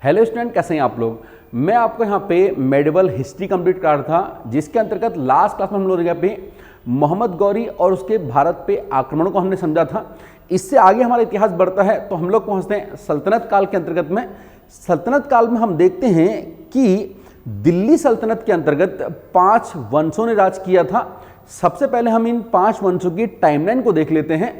Hello student, कैसे हैं आप लोग। मैं आपको यहाँ पे मेडिवल हिस्ट्री कंप्लीट कर रहा था, जिसके अंतर्गत लास्ट क्लास में हम लोग यहाँ पे मोहम्मद गौरी और उसके भारत पे आक्रमण को हमने समझा था। इससे आगे हमारा इतिहास बढ़ता है तो हम लोग पहुँचते हैं सल्तनत काल के अंतर्गत में। सल्तनत काल में हम देखते हैं कि दिल्ली सल्तनत के अंतर्गत 5 वंशों ने राज किया था। सबसे पहले हम इन 5 वंशों की टाइमलाइन को देख लेते हैं।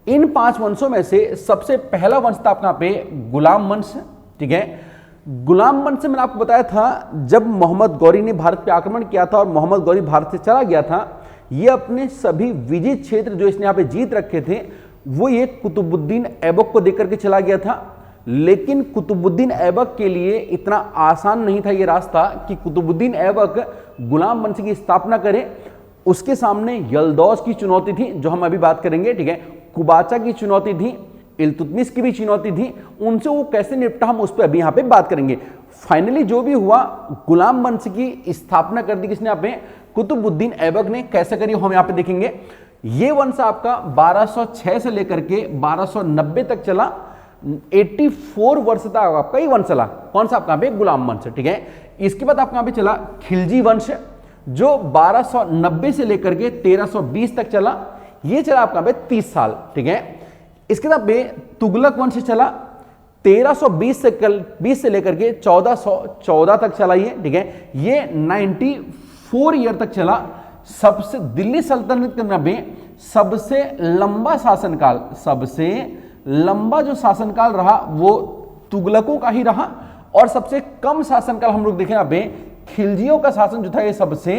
इन 5 वंशों में से सबसे पहला वंश था आपका यहाँ पे गुलाम वंश। ठीक है, गुलाम वंश से मैंने आपको बताया था जब मोहम्मद गौरी ने भारत पे आक्रमण किया था और मोहम्मद गौरी भारत से चला गया था, ये अपने सभी विजित क्षेत्र जो इसने यहाँ पे जीत रखे थे वो ये कुतुबुद्दीन ऐबक को देकर के चला गया था। लेकिन कुतुबुद्दीन ऐबक के लिए इतना आसान नहीं था ये रास्ता कि कुतुबुद्दीन ऐबक गुलाम वंश की स्थापना करे। उसके सामने यल्दौज की चुनौती थी, जो हम अभी बात करेंगे। ठीक है, कुबाचा की चुनौती थी, इल्तुतमिश की भी चुनौती थी। उनसे वो कैसे निपटा हम उस पर अभी यहाँ पे बात करेंगे। फाइनली जो भी हुआ, गुलाम वंश की स्थापना कर दी किसने? यहाँ पे कुतुबुद्दीन ऐबक ने। कैसे करी हम यहाँ पे देखेंगे। ये वंश आपका 1206 से लेकर के 1290 तक चला। 84 वर्ष तक आपका ये वंश चला। कौन सा आपका यहाँ पे? गुलाम वंश। ठीक है, इसके बाद आपका यहाँ पे चला खिलजी वंश, जो 1290 से लेकर के 1320 तक चला। ये चला आपका यहाँ पे 30 साल। ठीक है, इसके बाद तुगलक वंश चला 1320 से लेकर के 1414 तक चला ये। ठीक है, ये 94 ईयर तक चला। सबसे दिल्ली सल्तनत के अंदर में सबसे लंबा शासनकाल, सबसे लंबा जो शासनकाल रहा वो तुगलकों का ही रहा। और सबसे कम शासनकाल हम लोग देखें यहाँ पे खिलजियों का शासन जो था ये सबसे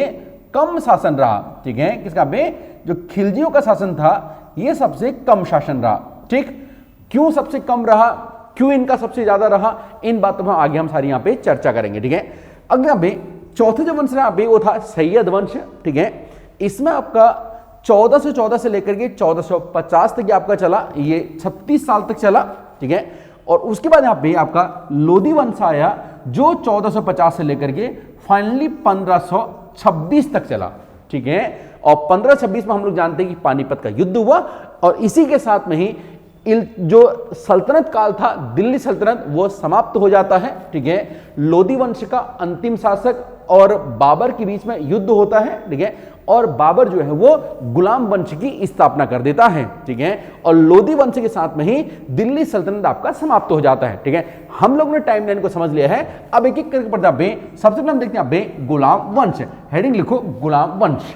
कम शासन रहा। ठीक है, किसका पे? जो खिलजियों का शासन था ये सबसे कम शासन रहा। ठीक, क्यों सबसे कम रहा, क्यों इनका सबसे ज्यादा रहा, इन बातों में आगे हम सारी यहाँ पे चर्चा करेंगे। ठीक है, अगले यहाँ पे चौथे जो वंश रहा वो था सैयद वंश। ठीक है, इसमें आपका 1414 से लेकर के 1450 तक आपका चला। ये 36 साल तक चला। ठीक है, और उसके बाद यहाँ पे आपका लोधी वंश आया जो 1450 से लेकर के फाइनली 1526 तक चला। ठीक है, और 1526 में हम लोग जानते हैं कि पानीपत का युद्ध हुआ। और इसी के साथ में ही जो सल्तनत काल था दिल्ली सल्तनत वो समाप्त हो जाता है। ठीक है, लोधी वंश का अंतिम शासक और बाबर के बीच में युद्ध होता है। ठीक है, और बाबर जो है वो गुलाम वंश की स्थापना कर देता है। ठीक है, और लोधी वंश के साथ में ही दिल्ली सल्तनत आपका समाप्त हो जाता है। ठीक है, हम लोग ने टाइमलाइन को समझ लिया है। अब एक एक करके पढ़ते हैं। सबसे पहले हम देखते हैं गुलाम वंश। हेडिंग लिखो गुलाम वंश।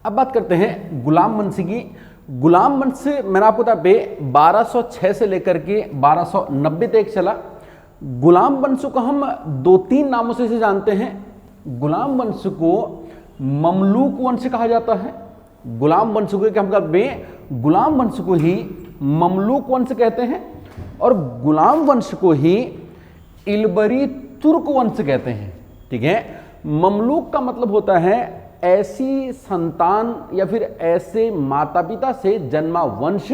अब बात करते हैं गुलाम वंश की। गुलाम वंश मैंने आपको बताया 1206 से लेकर के 1290 तक चला। गुलाम वंश को हम 2-3 नामों से जानते हैं। गुलाम वंश को ममलूक वंश कहा जाता है। गुलाम वंश को क्या हम कहते हैं? गुलाम वंश को ही ममलूक वंश कहते हैं। और गुलाम वंश को ही इलबरी तुर्क वंश कहते हैं। ठीक है, ममलूक का मतलब होता है ऐसी संतान या फिर ऐसे माता पिता से जन्मा वंश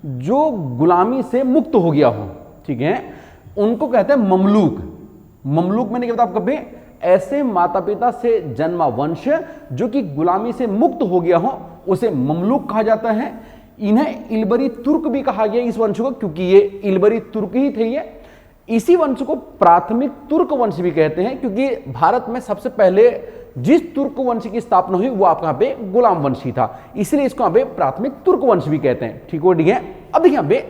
जो गुलामी से मुक्त हो गया हो। ठीक है, उनको कहते हैं ममलूक। ममलूक मैंने क्या बताया आपको? ऐसे माता पिता से जन्मा वंश जो कि गुलामी से मुक्त हो गया हो उसे ममलूक कहा जाता है। इन्हें इलबरी तुर्क भी कहा गया इस वंश को, क्योंकि ये इलबरी तुर्क ही थे। ये इसी वंश को प्राथमिक तुर्क वंश भी कहते हैं, क्योंकि भारत में सबसे पहले जिस तुर्क वंश की स्थापना हुई वो आपका यहाँ पे गुलाम वंश ही था, इसलिए इसको यहाँ पे प्राथमिक तुर्क वंश भी कहते हैं। ठीक हो? ठीक है, अब देखिए यहाँ पे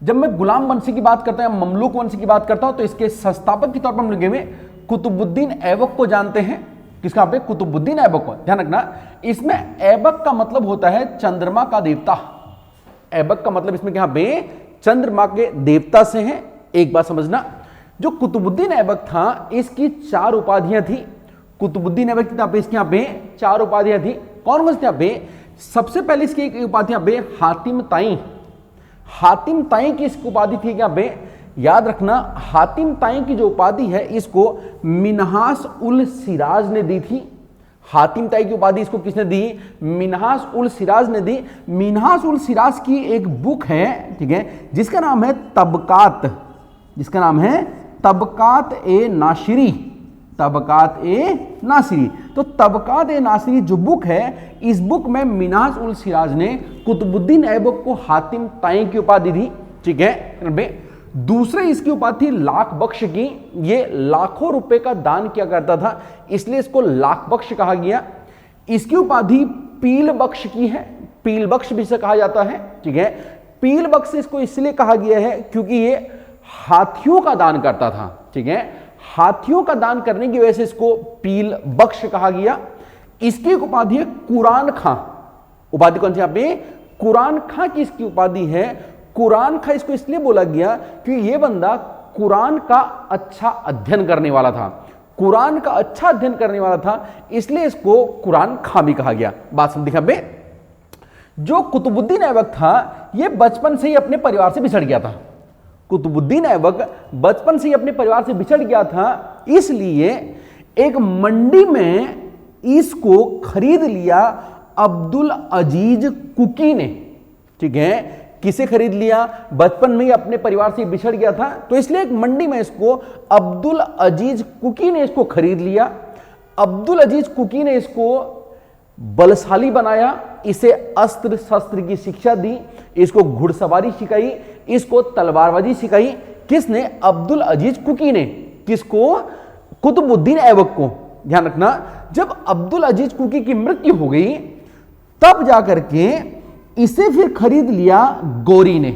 जब मैं गुलाम वंश की बात करता हूं, ममलूक वंश की बात करता हूं, तो इसके संस्थापक के तौर पर हम लोग कुतुबुद्दीन ऐबक को जानते हैं। किसका? यहाँ पे कुतुबुद्दीन ऐबक को। ध्यान रखना, इसमें ऐबक का मतलब होता है चंद्रमा का देवता। ऐबक का मतलब इसमें क्या पे? चंद्रमा के देवता से है। एक बात समझना, जो कुतुबुद्दीन ऐबक था इसकी 4 उपाधियां थी। कुतुबुद्दीन ऐबक की इसके यहाँ पे 4 उपाधियां थी। कौन कौन सी? यहाँ पे सबसे पहले इसकी एक उपाधि यहाँ पे हातिम ताई। हातिम ताई की इसकी उपाधि थी यहाँ पे, याद रखना। हातिम ताई की जो उपाधि है इसको मिन्हास उल सिराज ने दी थी। हातिम ताई की उपाधि इसको किसने दी? मिन्हास उल सिराज ने दी। मिन्हास उल सिराज की एक बुक है, ठीक है, जिसका नाम है तबकात। जिसका नाम है तबकात ए नासिरी। तबकात ए नासिरी। तो तबकात ए नासिरी जो बुक है, इस बुक में मिन्हास उल सिराज ने कुतुबुद्दीन ऐबक को हातिम ताई की उपाधि दी। ठीक है, दूसरे इसकी उपाधि लाख बख्श की, ये लाखों रुपए का दान किया करता था इसलिए इसको लाख बख्श कहा गया। इसकी उपाधि पील बख्श की है, पील बख्श भी इसे कहा जाता है, ठीक है। पील बख्श इसको इसलिए कहा गया है क्योंकि ये हाथियों का दान करता था, ठीक है। हाथियों का दान करने की वजह से इसको पील बख्श कहा गया। इसकी एक उपाधि है कुरान खां। उपाधि कौन सी यहां पे? कुरान खां की इसकी उपाधि है। कुरान खां इसको इसलिए बोला गया क्योंकि ये बंदा कुरान का अच्छा अध्ययन करने वाला था, कुरान का अच्छा अध्ययन करने वाला था, इसलिए इसको कुरान खां भी कहा गया। बात समझ दिखा बे? जो कुतुबुद्दीन ऐबक था ये बचपन से ही अपने परिवार से बिछड़ गया था। कुतुबुद्दीन ऐबक बचपन से ही अपने परिवार से बिछड़ गया था, इसलिए एक मंडी में इसको खरीद लिया अब्दुल अजीज कुकी ने, ठीक है। किसे खरीद लिया? बचपन में ही अपने परिवार से बिछड़ गया था, तो इसलिए एक मंडी में इसको अब्दुल अजीज कुकी ने इसको खरीद लिया। अब्दुल अजीज कुकी ने इसको बलशाली बनाया, इसे अस्त्र शस्त्र की शिक्षा दी, इसको घुड़सवारी सिखाई, इसको तलवारबाजी सिखाई। किसने? अब्दुल अजीज कुकी ने। किसको? कुतुबुद्दीन ऐबक को। ध्यान रखना, जब अब्दुल अजीज कुकी की मृत्यु हो गई तब जाकर के इसे फिर खरीद लिया गौरी ने।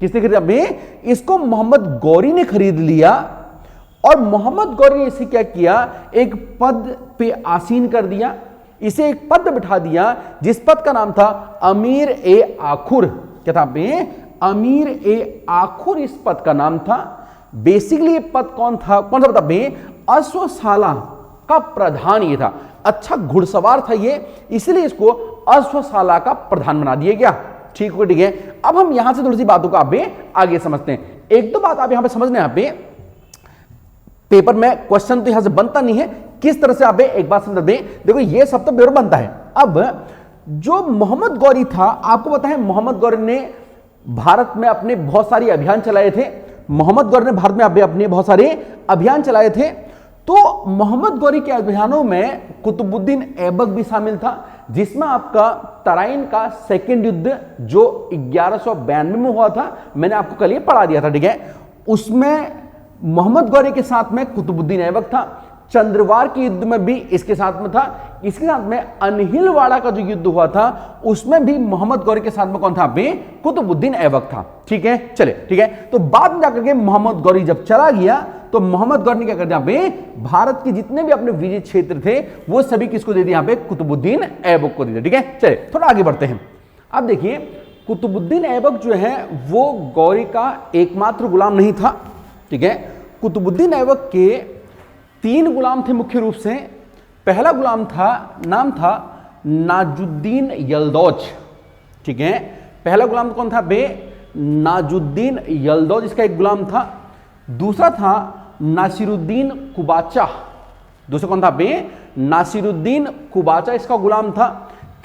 किसने खरीदा? इसको मोहम्मद गौरी ने खरीद लिया और मोहम्मद गौरी ने इसे क्या किया? एक पद पे आसीन कर दिया, इसे एक पद पे बिठा दिया जिस पद का नाम था अमीर ए आखुर। क्या था बे? अमीर ए आखुर इस पद का नाम था। बेसिकली ये पद कौन था? कौन सा पद था बे? अश्वशाला का प्रधान ये था। अच्छा घुड़सवार था ये, इसलिए इसको अश्वशाला का प्रधान बना दिया गया। ठीक है, ठीक है। अब हम यहां से थोड़ी सी बातों को आप आगे समझते हैं। एक दो बात आप यहां पे समझने, यहाँ पे पेपर में क्वेश्चन तो यहां से बनता नहीं है, किस तरह से आप एक बात समझ दें। देखो ये सब तो पेपर बनता है। अब जो मोहम्मद गौरी था, आपको पता है मोहम्मद गौरी ने भारत में अपने बहुत सारे अभियान चलाए थे। मोहम्मद गौरी ने भारत में अपने बहुत सारे अभियान चलाए थे। तो मोहम्मद गौरी के अभियानों में कुतुबुद्दीन ऐबक भी शामिल था, जिसमें आपका तराइन का सेकेंड युद्ध जो 1192 में हुआ था, मैंने आपको कल ये पढ़ा दिया था, ठीक है। उसमें मोहम्मद गौरी के साथ में कुतुबुद्दीन ऐबक था। चंद्रवार के युद्ध में भी इसके साथ में था। इसके साथ में अनहिलवाड़ा का जो युद्ध हुआ था उसमें भी मोहम्मद गौरी के साथ में कौन था? कुतुबुद्दीन ऐबक था। ठीक है, चले, ठीक है। तो बाद में जाकर के मोहम्मद गौरी जब चला गया तो मोहम्मद गौरी ने क्या कर दिया? भारत के जितने भी अपने विजय क्षेत्र थे वो सभी किसको दे दिया? कुतुबुद्दीन ऐबक को दे दिया। ठीक है, चले थोड़ा आगे बढ़ते हैं। अब देखिए कुतुबुद्दीन ऐबक जो है वो गौरी का एकमात्र गुलाम नहीं था, ठीक है। कुतुबुद्दीन ऐबक के 3 गुलाम थे मुख्य रूप से। पहला गुलाम था, नाम था नाजुद्दीन यल्दौज, ठीक है। पहला गुलाम कौन था? नाजुद्दीन यल्दौज इसका एक गुलाम था। दूसरा था नासिरुद्दीन कुबाचा। दूसरा कौन था? नासिरुद्दीन कुबाचा इसका गुलाम था।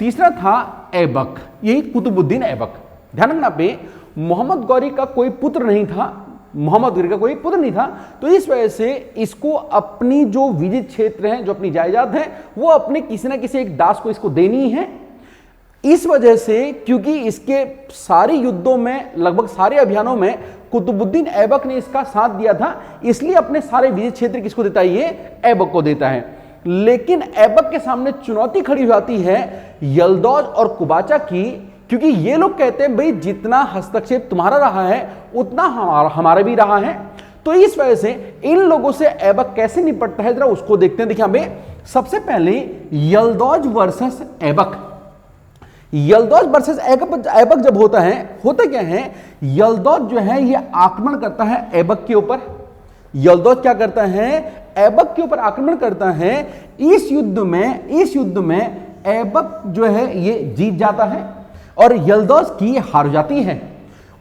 तीसरा था ऐबक, यही कुतुबुद्दीन ऐबक। ध्यान रखना, मोहम्मद गौरी का कोई पुत्र नहीं था, मोहम्मद गौरी का कोई पुत्र नहीं था, तो इस वजह से इसको अपनी जो विजित क्षेत्र हैं, जो अपनी जायदाद है, वो अपने किसी ना किसी एक दास को इसको देनी है। इस वजह से क्योंकि इसके सारे युद्धों में, लगभग सारे अभियानों में कुतुबुद्दीन ऐबक ने इसका साथ दिया था, इसलिए अपने सारे विजित क्षेत्र किसको देता है? ये ऐबक को देता है। लेकिन ऐबक के सामने चुनौती खड़ी हो जाती है यल्दौज और कुबाचा की, क्योंकि ये लोग कहते हैं भाई जितना हस्तक्षेप तुम्हारा रहा है उतना हमारा भी रहा है। तो इस वजह से इन लोगों से ऐबक कैसे निपटता है जरा उसको देखते हैं। देखिए सबसे पहले यल्दौज वर्सेस ऐबक। यल्दौज वर्सेस ऐबक जब होता है, होता क्या है? यल्दौज जो है ये आक्रमण करता है ऐबक के ऊपर। यल्दौज क्या करता है? ऐबक के ऊपर आक्रमण करता है। इस युद्ध में ऐबक जो है ये जीत जाता है और यल्दौज की हार जाती है।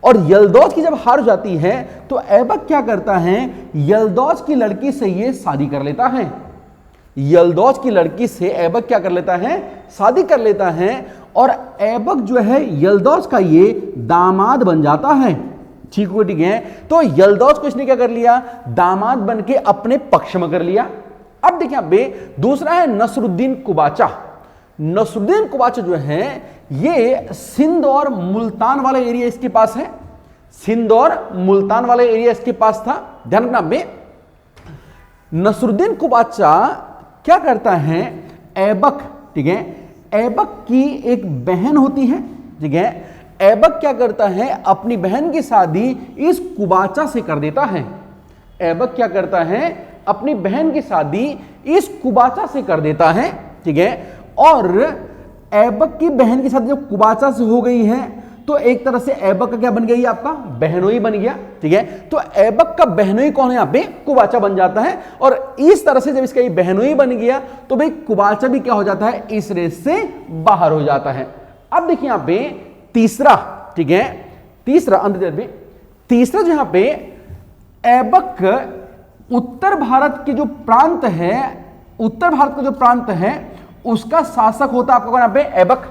और यल्दौज की जब हार जाती है तो ऐबक क्या करता है? यल्दौज की लड़की से ये शादी कर लेता है। यल्दौज की लड़की से ऐबक क्या कर लेता है? शादी कर लेता है। और ऐबक जो है यल्दौज का ये दामाद बन जाता है। ठीक है। तो यल्दौज को इसने क्या कर लिया? दामाद बन के अपने पक्ष में कर लिया। अब देखिए दूसरा है नसरुद्दीन कुबाचा। नसरुद्दीन कुबाचा जो है ये सिंध और मुल्तान वाला एरिया इसके पास है। सिंध और मुल्तान वाले एरिया इसके पास था। ध्यान रखना बे, नसरुद्दीन कुबाचा क्या करता है, ऐबक, ठीक है, ऐबक की एक बहन होती है, ठीक है, ऐबक क्या करता है, अपनी बहन की शादी इस कुबाचा से कर देता है। ऐबक क्या करता है, अपनी बहन की शादी इस कुबाचा से कर देता है, ठीक है। और ऐबक की बहन की शादी जब कुबाचा से हो गई है तो एक तरह से ऐबक का क्या बन गया, आपका बहनोई बन गया, ठीक है। तो ऐबक का बहनोई कौन है, यहां पे कुबाचा बन जाता है। और इस तरह से जब इसका ये बहनोई बन गया तो भाई कुबाचा भी क्या हो जाता है, इस रेस से बाहर हो जाता है। अब देखिए यहां पे तीसरा, ठीक है, तीसरा अंत में तीसरा जो यहां पे ऐबक उत्तर भारत के जो प्रांत है, उत्तर भारत का जो प्रांत है उसका शासक होता है आपका कौन, यहां पे ऐबक।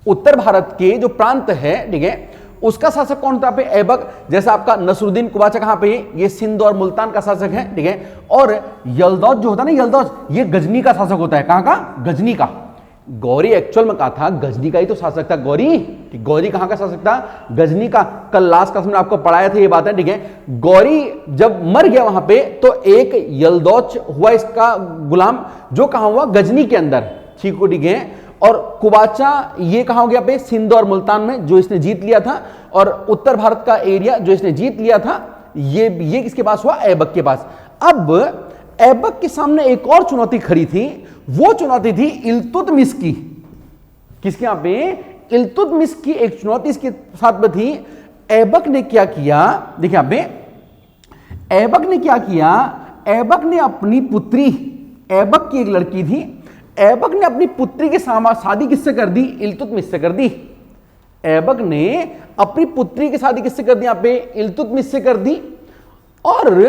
उत्तर भारत के जो प्रांत है, ठीक है, उसका शासक कौन था पे, ऐबक। जैसा आपका नसरुद्दीन कुबाचा कहां पे, ये सिंध और मुल्तान का शासक है, ठीक है। और यलदौज जो होता है ना, यलदौज ये गजनी का शासक होता है। कहां का, गजनी का। गौरी एक्चुअल में कहा था गजनी का ही तो शासक था, गौरी। गौरी कहां का शासक था, गजनी का। कल लास्ट क्लास में आपको पढ़ाया था ये बात है, ठीक है। गौरी जब मर गया वहां पे तो एक यलदौज हुआ इसका गुलाम, जो कहां हुआ, गजनी के अंदर, ठीक है। और कुबाचा ये कहां हो गया पे, सिंध और मुल्तान में, जो इसने जीत लिया था। और उत्तर भारत का एरिया जो इसने जीत लिया था ये किसके पास हुआ, ऐबक के पास। अब ऐबक के सामने एक और चुनौती खड़ी थी, वो चुनौती थी इल्तुतमिश की। किसके यहां पे, इल्तुतमिश की एक चुनौती इसके साथ में थी। ऐबक ने क्या किया, देखिए यहां पे ऐबक ने क्या किया, ऐबक ने अपनी पुत्री, ऐबक की एक लड़की थी, ऐबक ने अपनी पुत्री की शादी किससे कर दी, इल्तुतमिश से कर दी। ऐबक ने अपनी पुत्री की शादी किससे कर दी, यहां पे इल्तुतमिश से कर दी। और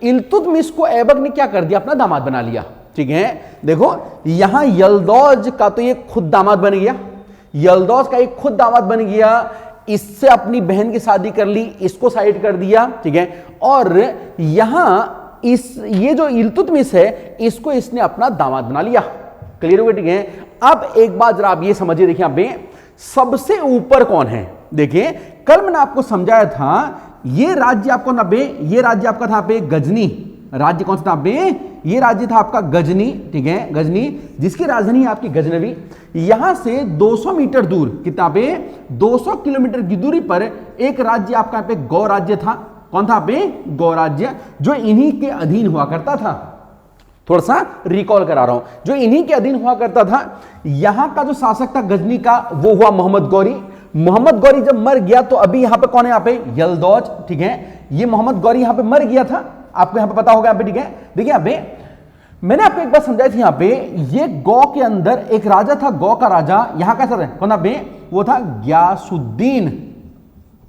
इल्तुतमिश को ऐबक ने क्या कर दिया, अपना दामाद बना लिया, ठीक है। देखो यहां यलदौज का तो ये खुद दामाद बन गया, यलदौज का एक खुद दामाद बन गया, इससे अपनी बहन की शादी कर ली, इसको साइड कर दिया, ठीक है। और यहां ये जो इल्तुतमिश है इसको इसने अपना दामाद बना लिया। क्लियर हो गया, ठीक है। अब एक बात जरा आप ये समझिए, देखिए यहां पे सबसे ऊपर कौन है, देखिए कल मैंने आपको समझाया था ये राज्य आपको ना बे, ये राज्य आपका था पे गजनी, राज्य कौन सा था बे, ये राज्य था आपका गजनी, ठीक है, गजनी, जिसकी राजधानी है आपकी गजनवी। यहां से 200 मीटर दूर, कितना पे 200 किलोमीटर की दूरी पर एक राज्य आपका पे गौ राज्य था। कौन था पे, गौ राज्य, जो इन्हीं के अधीन हुआ करता था। थोड़ा सा रिकॉल करा रहा हूं, जो इन्हीं के अधीन हुआ करता था। यहां का जो शासक था गजनी का, वो हुआ मोहम्मद गौरी। मोहम्मद गौरी जब मर गया तो अभी यहां पे कौन है, यहां पे यलदौज, ठीक है। ये मोहम्मद गौरी यहां पे मर गया था, आपको यहां पे पता होगा, यहां पे, ठीक है। देखिए यहां पे मैंने आपको एक बात समझाई थी, यहां पे ये गौ के अंदर एक राजा था, गौ का राजा, यहां कैसा था, कौन था बे, वो था ग्यासुद्दीन,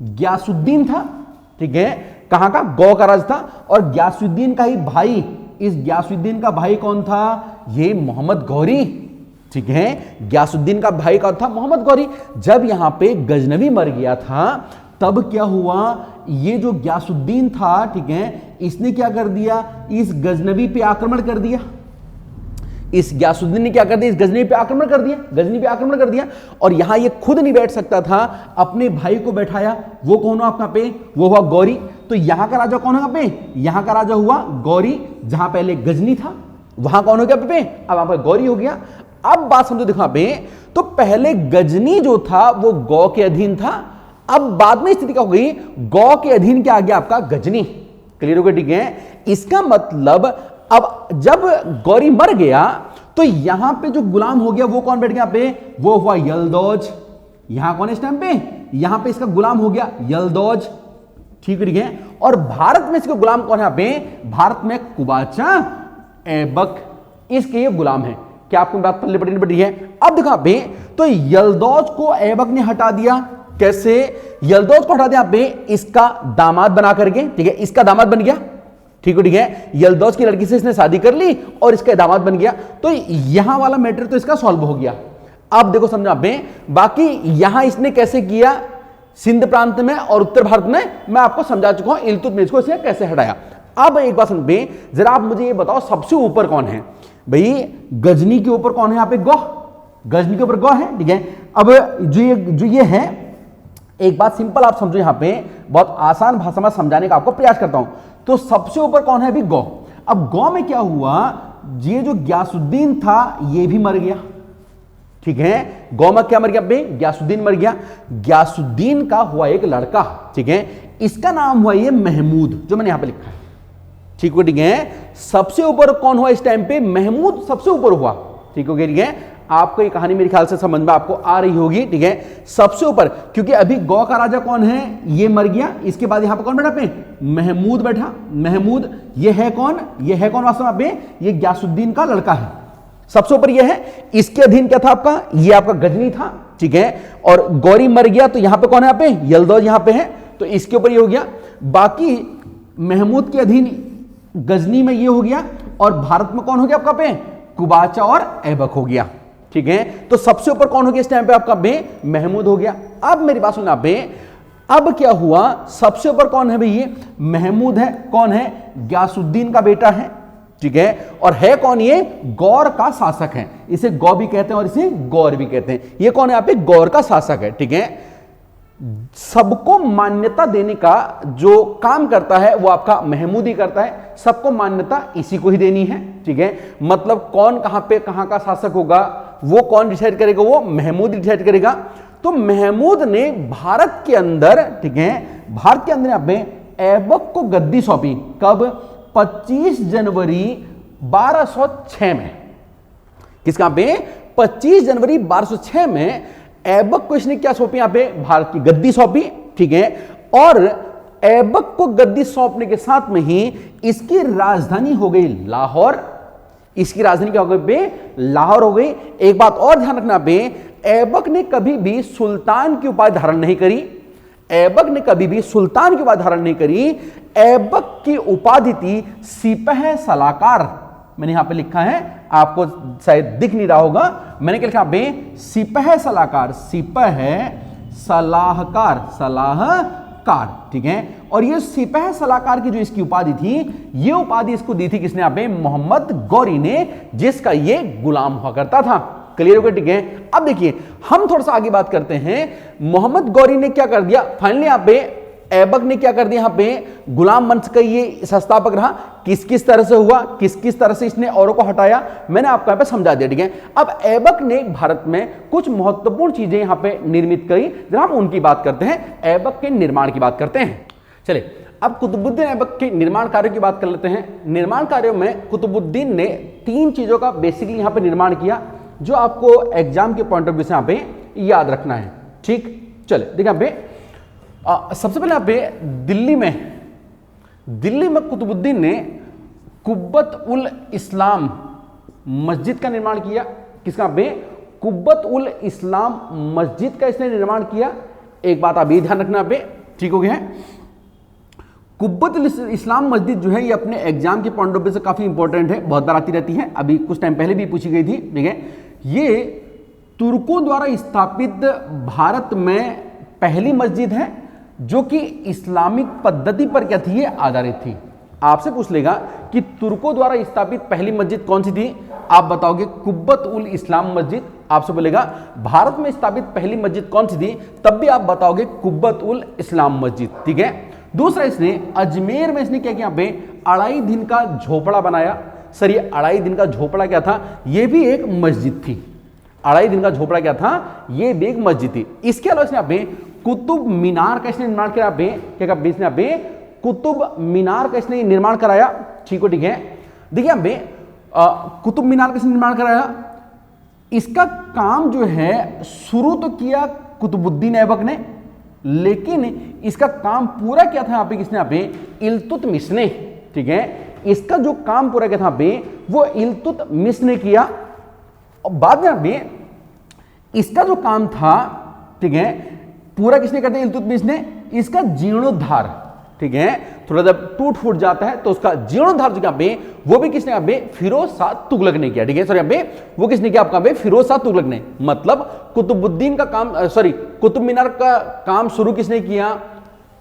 ग्यासुद्दीन था, ठीक है। कहां का, गौ का राजा था। और ग्यासुद्दीन का ही भाई, इस ग्यासुद्दीन का भाई कौन था, ये मोहम्मद गौरी, ठीक है। ग्यासुद्दीन का भाई कौन था, मोहम्मद गौरी। जब यहां पे गजनवी मर गया था तब क्या हुआ, ये जो ग्यासुद्दीन था, ठीक है, इसने क्या कर दिया, इस गजनवी पे आक्रमण कर दिया। इस ग्यासुद्दीन ने क्या कर दिया, इस गजनी पे आक्रमण कर दिया, गजनी पे आक्रमण कर दिया। और यहां ये खुद नहीं बैठ सकता था, अपने भाई को बैठाया। वो कौन हुआ अपना पे, वो हुआ गौरी। तो यहां का राजा कौन होगा पे, यहां का राजा हुआ गौरी। जहां पहले गजनी था वहां कौन हो गया पे, अब वहां पर गौरी हो गया। अब बात समझो, देखो पे तो पहले गजनी जो था वो गौ के अधीन था, अब बाद में स्थिति क्या हो गई, गौ के अधीन क्या आ गया आपका गजनी। क्लियर हो गया, ठीक है। इसका मतलब अब जब गौरी मर गया तो यहां पे जो गुलाम हो गया वो कौन बैठ गया पे, वो हुआ यलदौज। यहां कौन है इस टाइम पे, यहां पे इसका गुलाम हो गया यलदौज, ठीक है। और भारत में इसके गुलाम कौन है पे, भारत में कुबाचा, ऐबक, इसके ये गुलाम है। क्या आपको बात पल्ले पड़ी नहीं पड़ी है। अब देखो पे तो यलदौज को ऐबक ने हटा दिया, कैसे, यलदौज को हटा दिया पे इसका दामाद बना करके, ठीक है, इसका दामाद बन गया, ठीक है। यलदौज की लड़की से इसने शादी कर ली और इसका दामाद बन गया। तो यहां वाला मैटर तो इसका सॉल्व हो गया। अब देखो समझा पे, बाकी यहां इसने कैसे किया, सिंध प्रांत में और उत्तर भारत में मैं आपको समझा चुका हूं, इल्तुतमिश को इसने कैसे हटाया। अब एक बात समझ, जरा आप मुझे ये बताओ सबसे ऊपर कौन है भाई, गजनी के ऊपर कौन है, यहां पे गौ, गजनी के ऊपर गौ है, ठीक है। अब जो ये है एक बात सिंपल आप समझो, यहां पे बहुत आसान भाषा में समझाने का आपको प्रयास करता हूं। तो सबसे ऊपर कौन है अभी? गौ। अब गौ में क्या हुआ, ये जो गयासुद्दीन था ये भी मर गया, ठीक है। गौ में क्या मर गया बे? गयासुद्दीन मर गया। गयासुद्दीन का हुआ एक लड़का, ठीक है, इसका नाम हुआ ये महमूद, जो मैंने यहां पे लिखा है, ठीक है, ठीक है। सबसे ऊपर कौन हुआ इस टाइम पे? महमूद सबसे ऊपर हुआ, ठीक है, ठीक है। आपको ये कहानी मेरे ख्याल से समझ में आपको आ रही होगी, ठीक है। सबसे ऊपर, क्योंकि अभी गौ का राजा कौन है? ये मर गया। इसके बाद यहां पर कौन बैठा पे? महमूद बैठा। महमूद ये है कौन? ये है कौन वास्तव में? ये गयासुद्दीन का लड़का है, सबसे ऊपर ये है। इसके अधीन क्या था आपका? ये आपका गजनी था, ठीक है। और गौरी मर गया तो यहां पे कौन है? यहाँ पे यलदौज यहां पे है, तो इसके ऊपर ये हो गया। बाकी महमूद के अधीन गजनी में ये हो गया, और भारत में कौन हो गया आपका पे? कुबाचा और ऐबक हो गया, ठीक है। तो सबसे ऊपर कौन हो गया इस टाइम पे आपका? बे महमूद हो गया। अब मेरी बात सुनना बे, अब क्या हुआ? सबसे ऊपर कौन है भाई? ये महमूद है। कौन है? गयासुद्दीन का बेटा है, ठीक है। और है कौन? ये गौर का शासक है। इसे गौ भी कहते हैं और इसे गौर भी कहते हैं। ये कौन है यहाँ पे? गौर का शासक है, ठीक है। सबको मान्यता देने का जो काम करता है वो आपका महमूद ही करता है। सबको मान्यता इसी को ही देनी है, ठीक है। मतलब कौन कहां पे कहां का शासक होगा वो कौन डिसाइड करेगा? वो महमूद डिसाइड करेगा। तो महमूद ने भारत के अंदर, ठीक है, भारत के अंदर यहां ऐबक को गद्दी सौंपी। कब? 25 जनवरी 1206 में। किसका पे? 25 जनवरी 1206 में ऐबक को इसने क्या सौंपी? यहां पे भारत की गद्दी सौंपी, ठीक है। और ऐबक को गद्दी सौंपने के साथ में ही इसकी राजधानी हो गई लाहौर। इसकी राजधानी क्या हो गई बे? लाहौर हो गई। एक बात और ध्यान रखना बे, ऐबक ने कभी भी सुल्तान की उपाधि धारण नहीं करी। ऐबक ने कभी भी सुल्तान की उपाधि धारण नहीं करी। ऐबक की उपाधि थी सिपह सलाहकार। मैंने यहां पे लिखा है, आपको शायद दिख नहीं रहा होगा, मैंने क्या लिखा बे? सिपह सलाहकार। सिपह सलाहकार, सलाहकार, ठीक है। और ये सिपह सलाहकार की जो इसकी उपाधि थी, ये उपाधि इसको दी थी किसने? यहाँ पे मोहम्मद गौरी ने, जिसका ये गुलाम हुआ करता था। क्लियर हो गया, ठीक है। अब देखिए हम थोड़ा सा आगे बात करते हैं। मोहम्मद गौरी ने क्या कर दिया? फाइनली यहाँ पे ऐबक ने क्या कर दिया? यहाँ पे गुलाम वंश का ये संस्थापक रहा। किस किस तरह से हुआ, किस किस तरह से इसने औरों को हटाया, मैंने आपको यहाँ पे समझा दिया, ठीक है। अब ऐबक ने भारत में कुछ महत्वपूर्ण चीजें यहाँ पे निर्मित करी। जरा हम उनकी बात करते हैं, ऐबक के निर्माण की बात करते हैं। चलिए अब कुतुबुद्दीन ऐबक के निर्माण कार्यों की बात कर लेते हैं। निर्माण कार्यों में कुतुबुद्दीन ने 3 चीजों का बेसिकली यहाँ पे निर्माण किया, जो आपको एग्जाम के पॉइंट ऑफ व्यू से यहाँ पे याद रखना है, ठीक। चले देखिए यहाँ पे सबसे पहले यहाँ पे दिल्ली में कुतुबुद्दीन ने कुब्बत उल इस्लाम मस्जिद का निर्माण किया। किसका बे? कुब्बत उल इस्लाम मस्जिद का इसने निर्माण किया। एक बात आप ये ध्यान रखना पे, ठीक हो गया है। कुब्बत उल इस्लाम मस्जिद जो है ये अपने एग्जाम के पॉइंट ऑफ व्यू से काफी इंपॉर्टेंट है, बहुत बार आती रहती है, अभी कुछ टाइम पहले भी पूछी गई थी, ठीक है। ये तुर्कों द्वारा स्थापित भारत में पहली मस्जिद है जो कि इस्लामिक पद्धति पर क्या थी? ये आधारित थी। आपसे पूछ लेगा कि तुर्कों द्वारा स्थापित पहली मस्जिद कौन सी थी? आप बताओगे कुब्बत उल इस्लाम मस्जिद। आपसे बोलेगा भारत में स्थापित पहली मस्जिद कौन सी थी? तब भी आप बताओगे कुब्बत उल इस्लाम मस्जिद, ठीक है। दूसरा, इसने अजमेर में इसने क्या किया? पे 2.5 दिन का झोपड़ा बनाया। सर ये 2.5 दिन का झोपड़ा क्या था? ये भी एक मस्जिद थी। 2.5 दिन का झोपड़ा क्या था? ये भी एक मस्जिद थी। इसके अलावा इसने यहाँ पे कुतुब मीनार का इसने निर्माण किया। क्या इसने यहाँ पे कुतुब मीनार का इसने निर्माण कराया, ठीक हो, ठीक है। देखिए यहाँ पे कुतुब मीनार का इसने निर्माण कराया। इसका काम जो है शुरू तो किया कुतुबुद्दीन ऐबक ने, लेकिन इसका काम पूरा किया था यहाँ पे किसने? यहाँ पे इल्तुतमिश ने, ठीक है। इसका जो काम पूरा किया था यहाँ पे वो इल्तुतमिश ने किया। और बाद में यहाँ पे इसका जो काम था, ठीक है, पूरा किसने करते? इल्तुतमिश ने। इसका जीर्णोद्धार, ठीक है, थोड़ा जब टूट फूट जाता है तो उसका जीर्णोद्धार जो पे वो भी किसने? यहाँ पे फिरोज शाह तुगलक ने किया, ठीक है। सॉरी यहाँ पे वो किसने किया? आपका फिरोज शाह तुगलक ने। मतलब कुतुबुद्दीन का काम, सॉरी कुतुब मीनार का काम शुरू किसने किया?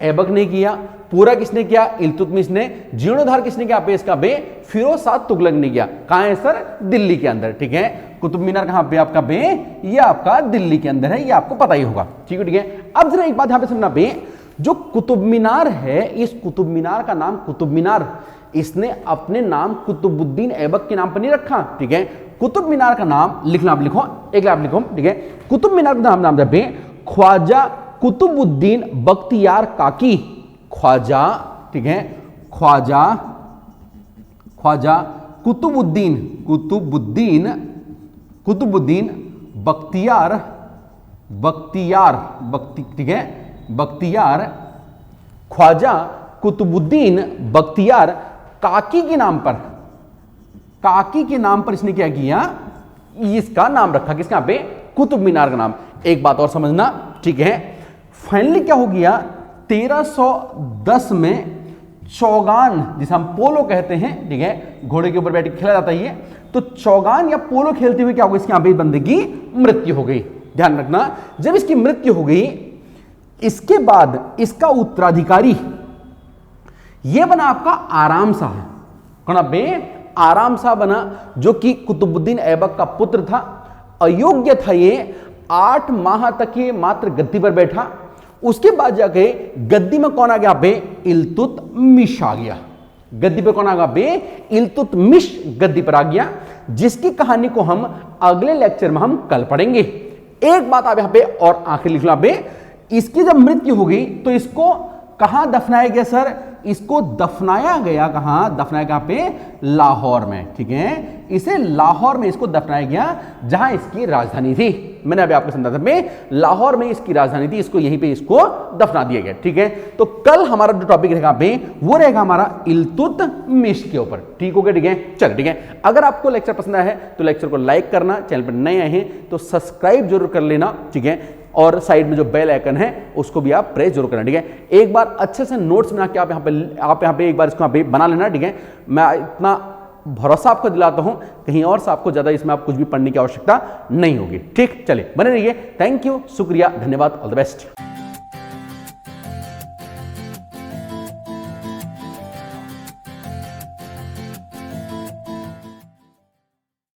ऐबक ने किया, पूरा किसने किया, इल्तुतमिश ने, जीर्णोद्धार किसने किया पे इसका बे, फिरोज शाह तुगलक ने किया। कहां है सर, दिल्ली के अंदर, ठीक है। कुतुब मीनार कहां पे आपका बे, ये आपका दिल्ली के अंदर है, ये आपको पता ही होगा, ठीक है ठीक है। अब जरा एक बात यहां पे समझना बे, जो कुतुब मीनार है, इस कुतुब मीनार का नाम कुतुब मीनार इसने अपने नाम कुतुबुद्दीन ऐबक के नाम पर नहीं रखा, ठीक है। कुतुब मीनार का नाम लिखना, आप लिखो, एक आप लिखो, ठीक है। कुतुब मीनार का नाम रखे ख्वाजा कुतुबुद्दीन बख्तियार काकी, ख्वाजा, ठीक है, ख्वाजा कुतुबुद्दीन बख्तियार ठीक है, बख्तियार, ख्वाजा कुतुबुद्दीन बख्तियार काकी के नाम पर, काकी के नाम पर इसने क्या किया, इसका नाम रखा, किसका यहाँ पे, कुतुब मीनार का नाम। एक बात और समझना, ठीक है। फाइनली क्या हो गया, 1310 में चौगान, जिसे हम पोलो कहते हैं, ठीक है, घोड़े के ऊपर बैठ के खेला जाता है ये, तो चौगान या पोलो खेलते हुए क्या हो गया, इसके यहाँ पे बंदे की मृत्यु हो गई। ध्यान रखना, जब इसकी मृत्यु हो गई, इसके बाद इसका उत्तराधिकारी ये बना आपका आराम शाह, कौन बे, आराम शाह बना, जो कि कुतुबुद्दीन ऐबक का पुत्र था। अयोग्य था ये, 8 माह तक ये मात्र गद्दी पर बैठा। उसके बाद जाके गद्दी में कौन आ गया बे, इल्तुतमिश आ गया। गद्दी पे कौन आ गया बे, इल्तुतमिश गद्दी पर आ गया, जिसकी कहानी को हम अगले लेक्चर में हम कल पढ़ेंगे। एक बात आप यहां पे और आखिर लिख लो बे, इसकी जब मृत्यु हो गई तो इसको कहां दफनाया गया सर, इसको दफनाया गया कहां, दफनाया गया पे लाहौर में, ठीक है। इसे लाहौर में इसको दफनाया गया, जहां इसकी राजधानी थी। मैंने अभी आपको समझाया था, लाहौर में इसकी राजधानी थी, इसको यहीं पे इसको दफना दिया गया, ठीक है। तो कल हमारा जो टॉपिक रहेगा पे वो रहेगा हमारा इल्तुतमिश के ऊपर, ठीक हो गया, ठीक है। चलो ठीक है, अगर आपको लेक्चर पसंद आया है तो लेक्चर को लाइक करना, चैनल पर नए आए हैं तो सब्सक्राइब जरूर कर लेना, ठीक है। और साइड में जो बेल आइकन है उसको भी आप प्रेस जरूर करना, ठीक है। एक बार अच्छे से नोट्स बना के आप यहाँ पे एक बार इसको यहाँ पे बना लेना, ठीक है। मैं इतना भरोसा आपको दिलाता हूं, कहीं और से आपको ज्यादा इसमें आप कुछ भी पढ़ने की आवश्यकता नहीं होगी, ठीक। चलिए बने रहिए, थैंक यू, शुक्रिया, धन्यवाद, ऑल द बेस्ट।